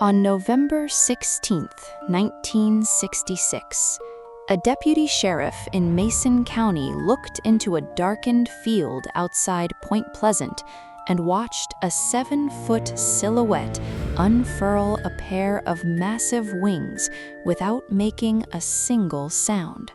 On November 16, 1966, a deputy sheriff in Mason County looked into a darkened field outside Point Pleasant and watched a 7-foot silhouette unfurl a pair of massive wings without making a single sound.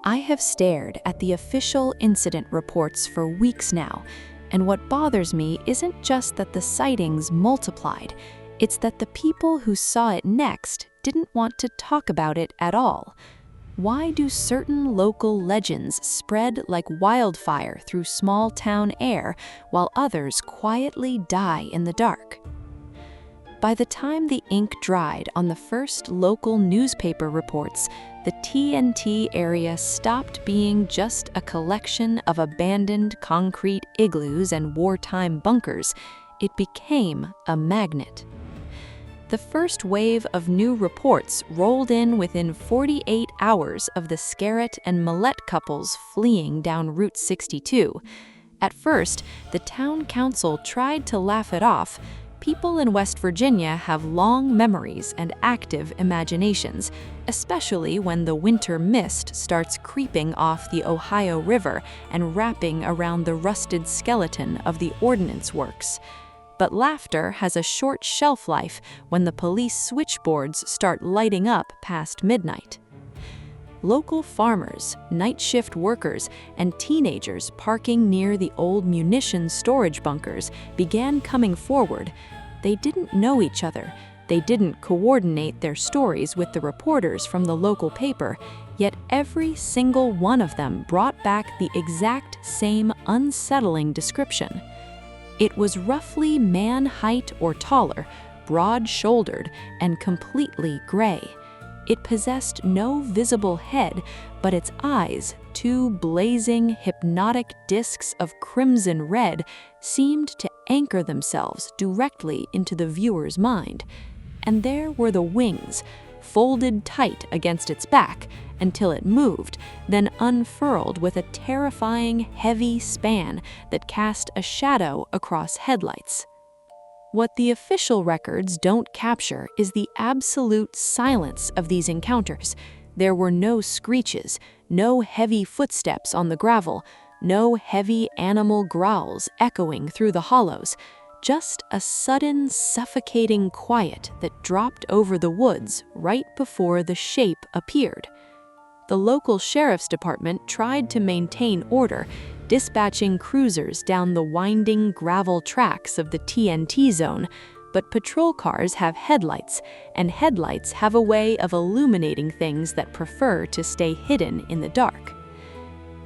I have stared at the official incident reports for weeks now, and what bothers me isn't just that the sightings multiplied, it's that the people who saw it next didn't want to talk about it at all. Why do certain local legends spread like wildfire through small-town air while others quietly die in the dark? By the time the ink dried on the first local newspaper reports, the TNT area stopped being just a collection of abandoned concrete igloos and wartime bunkers. It became a magnet. The first wave of new reports rolled in within 48 hours of the Scarrett and Millette couples fleeing down Route 62. At first, the town council tried to laugh it off. People in West Virginia have long memories and active imaginations, especially when the winter mist starts creeping off the Ohio River and wrapping around the rusted skeleton of the ordnance works. But laughter has a short shelf life when the police switchboards start lighting up past midnight. Local farmers, night shift workers, and teenagers parking near the old munitions storage bunkers began coming forward. They didn't know each other. They didn't coordinate their stories with the reporters from the local paper, yet every single one of them brought back the exact same unsettling description. It was roughly man height or taller, broad-shouldered, and completely gray. It possessed no visible head, but its eyes, two blazing, hypnotic discs of crimson red, seemed to anchor themselves directly into the viewer's mind. And there were the wings, folded tight against its back until it moved, then unfurled with a terrifying, heavy span that cast a shadow across headlights. What the official records don't capture is the absolute silence of these encounters. There were no screeches, no heavy footsteps on the gravel, no heavy animal growls echoing through the hollows, just a sudden, suffocating quiet that dropped over the woods right before the shape appeared. The local sheriff's department tried to maintain order, dispatching cruisers down the winding gravel tracks of the TNT zone, but patrol cars have headlights, and headlights have a way of illuminating things that prefer to stay hidden in the dark.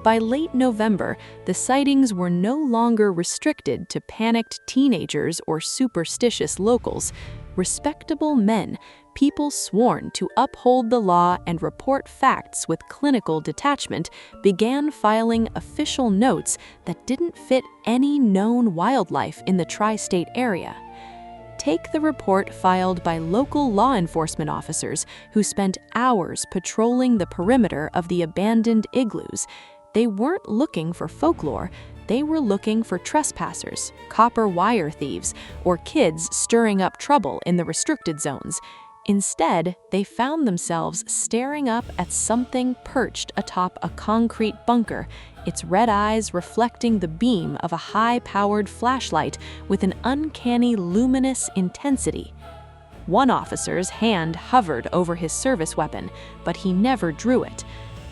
By late November, the sightings were no longer restricted to panicked teenagers or superstitious locals. Respectable men, people sworn to uphold the law and report facts with clinical detachment, began filing official notes that didn't fit any known wildlife in the tri-state area. Take the report filed by local law enforcement officers who spent hours patrolling the perimeter of the abandoned igloos. They weren't looking for folklore. They were looking for trespassers, copper wire thieves, or kids stirring up trouble in the restricted zones. Instead, they found themselves staring up at something perched atop a concrete bunker, its red eyes reflecting the beam of a high-powered flashlight with an uncanny luminous intensity. One officer's hand hovered over his service weapon, but he never drew it.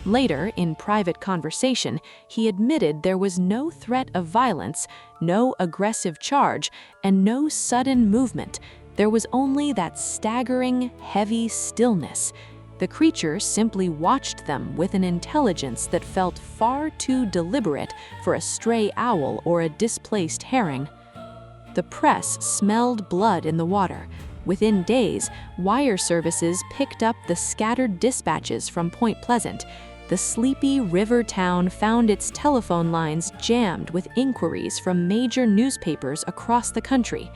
Later, in private conversation, he admitted there was no threat of violence, no aggressive charge, and no sudden movement. There was only that staggering, heavy stillness. The creature simply watched them with an intelligence that felt far too deliberate for a stray owl or a displaced herring. The press smelled blood in the water. Within days, wire services picked up the scattered dispatches from Point Pleasant. The sleepy river town found its telephone lines jammed with inquiries from major newspapers across the country.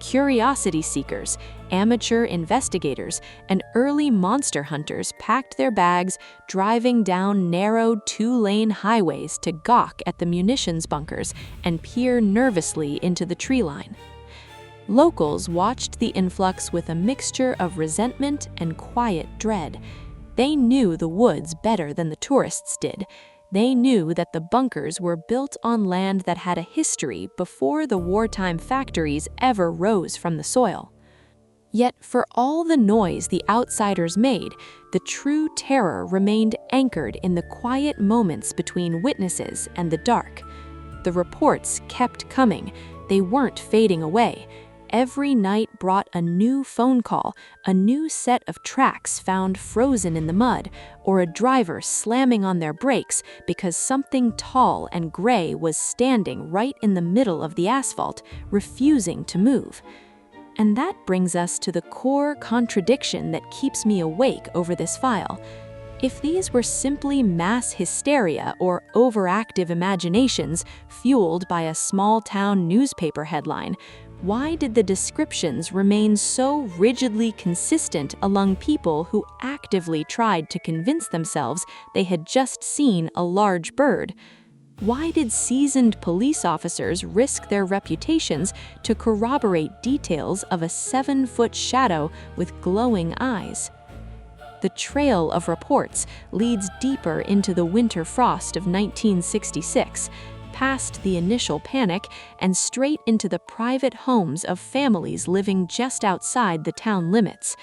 Curiosity seekers, amateur investigators, and early monster hunters packed their bags, driving down narrow two-lane highways to gawk at the munitions bunkers and peer nervously into the tree line. Locals watched the influx with a mixture of resentment and quiet dread. They knew the woods better than the tourists did. They knew that the bunkers were built on land that had a history before the wartime factories ever rose from the soil. Yet for all the noise the outsiders made, the true terror remained anchored in the quiet moments between witnesses and the dark. The reports kept coming. They weren't fading away. Every night brought a new phone call, a new set of tracks found frozen in the mud, or a driver slamming on their brakes because something tall and gray was standing right in the middle of the asphalt, refusing to move. And that brings us to the core contradiction that keeps me awake over this file. If these were simply mass hysteria or overactive imaginations fueled by a small-town newspaper headline, why did the descriptions remain so rigidly consistent among people who actively tried to convince themselves they had just seen a large bird? Why did seasoned police officers risk their reputations to corroborate details of a 7-foot shadow with glowing eyes? The trail of reports leads deeper into the winter frost of 1966, past the initial panic and straight into the private homes of families living just outside the town limits.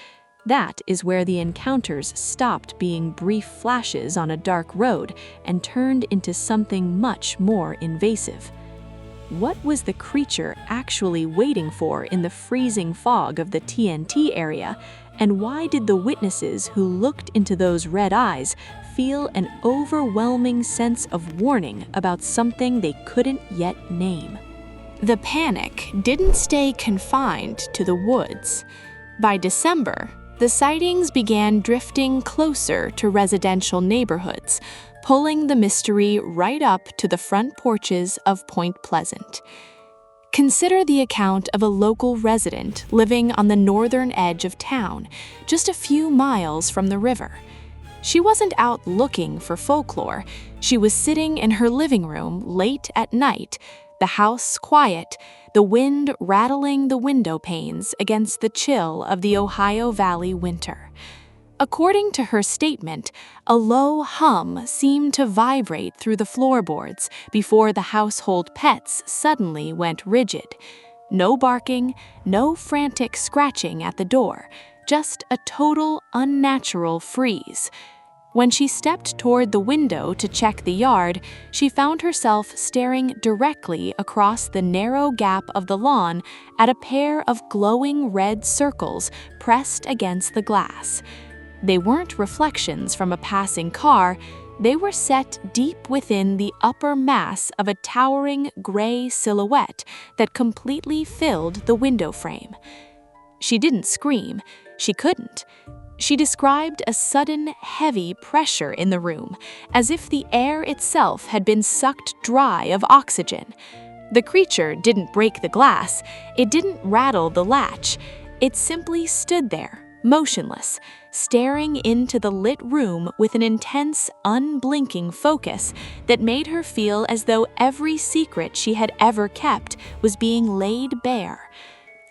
That is where the encounters stopped being brief flashes on a dark road and turned into something much more invasive. What was the creature actually waiting for in the freezing fog of the TNT area, and why did the witnesses who looked into those red eyes feel an overwhelming sense of warning about something they couldn't yet name? The panic didn't stay confined to the woods. By December, the sightings began drifting closer to residential neighborhoods, pulling the mystery right up to the front porches of Point Pleasant. Consider the account of a local resident living on the northern edge of town, just a few miles from the river. She wasn't out looking for folklore. She was sitting in her living room late at night, the house quiet, the wind rattling the window panes against the chill of the Ohio Valley winter. According to her statement, a low hum seemed to vibrate through the floorboards before the household pets suddenly went rigid. No barking, no frantic scratching at the door, just a total unnatural freeze. When she stepped toward the window to check the yard, she found herself staring directly across the narrow gap of the lawn at a pair of glowing red circles pressed against the glass. They weren't reflections from a passing car. They were set deep within the upper mass of a towering gray silhouette that completely filled the window frame. She didn't scream. She couldn't. She described a sudden, heavy pressure in the room, as if the air itself had been sucked dry of oxygen. The creature didn't break the glass. It didn't rattle the latch. It simply stood there, motionless, staring into the lit room with an intense, unblinking focus that made her feel as though every secret she had ever kept was being laid bare.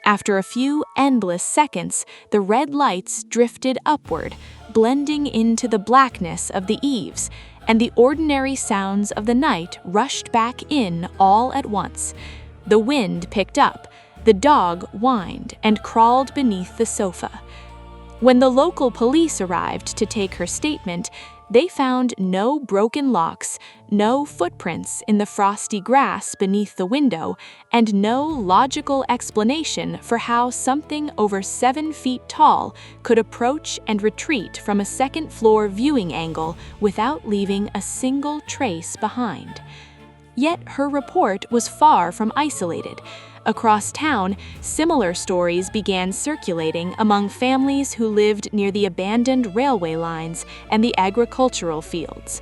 After a few endless seconds, the red lights drifted upward, blending into the blackness of the eaves, and the ordinary sounds of the night rushed back in all at once. The wind picked up, the dog whined and crawled beneath the sofa. When the local police arrived to take her statement, they found no broken locks, no footprints in the frosty grass beneath the window, and no logical explanation for how something over 7 feet tall could approach and retreat from a second-floor viewing angle without leaving a single trace behind. Yet her report was far from isolated. Across town, similar stories began circulating among families who lived near the abandoned railway lines and the agricultural fields.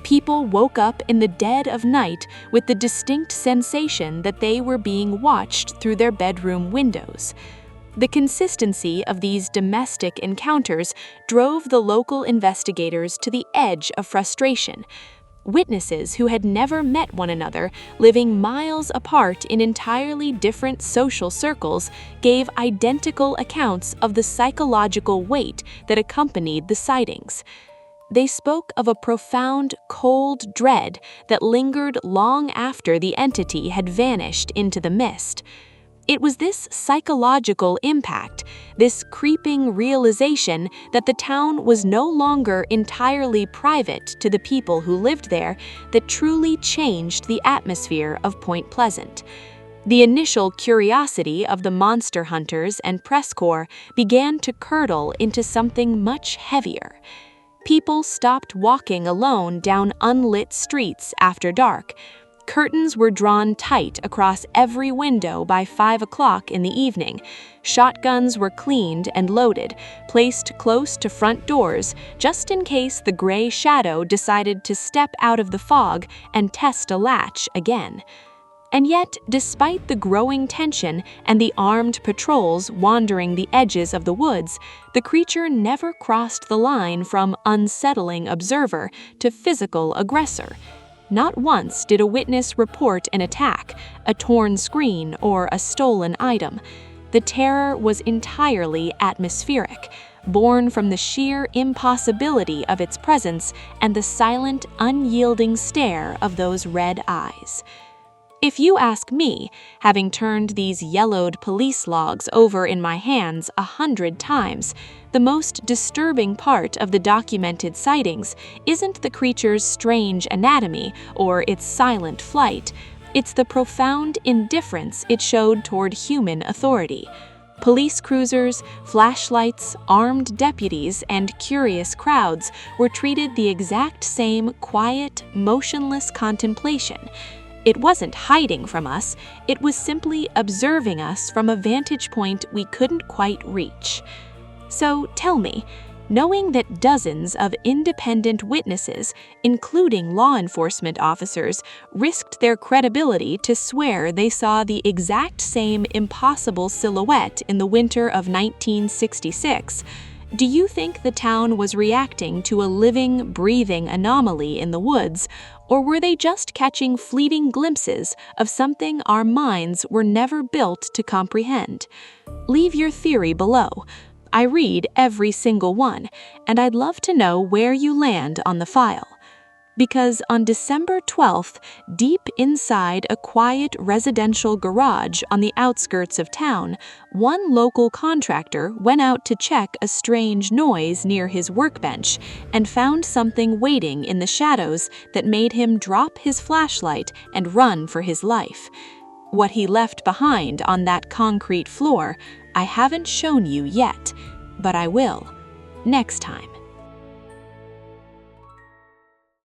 People woke up in the dead of night with the distinct sensation that they were being watched through their bedroom windows. The consistency of these domestic encounters drove the local investigators to the edge of frustration. Witnesses who had never met one another, living miles apart in entirely different social circles, gave identical accounts of the psychological weight that accompanied the sightings. They spoke of a profound, cold dread that lingered long after the entity had vanished into the mist. It was this psychological impact, this creeping realization that the town was no longer entirely private to the people who lived there, that truly changed the atmosphere of Point Pleasant. The initial curiosity of the monster hunters and press corps began to curdle into something much heavier. People stopped walking alone down unlit streets after dark. Curtains were drawn tight across every window by 5 o'clock in the evening. Shotguns were cleaned and loaded, placed close to front doors, just in case the gray shadow decided to step out of the fog and test a latch again. And yet, despite the growing tension and the armed patrols wandering the edges of the woods, the creature never crossed the line from unsettling observer to physical aggressor. Not once did a witness report an attack, a torn screen, or a stolen item. The terror was entirely atmospheric, born from the sheer impossibility of its presence and the silent, unyielding stare of those red eyes. If you ask me, having turned these yellowed police logs over in my hands 100 times, the most disturbing part of the documented sightings isn't the creature's strange anatomy or its silent flight. It's the profound indifference it showed toward human authority. Police cruisers, flashlights, armed deputies, and curious crowds were treated the exact same quiet, motionless contemplation. It wasn't hiding from us, it was simply observing us from a vantage point we couldn't quite reach. So tell me, knowing that dozens of independent witnesses, including law enforcement officers, risked their credibility to swear they saw the exact same impossible silhouette in the winter of 1966, do you think the town was reacting to a living, breathing anomaly in the woods, or were they just catching fleeting glimpses of something our minds were never built to comprehend? Leave your theory below. I read every single one, and I'd love to know where you land on the file. Because on December 12th, deep inside a quiet residential garage on the outskirts of town, one local contractor went out to check a strange noise near his workbench and found something waiting in the shadows that made him drop his flashlight and run for his life. What he left behind on that concrete floor, I haven't shown you yet, but I will, next time.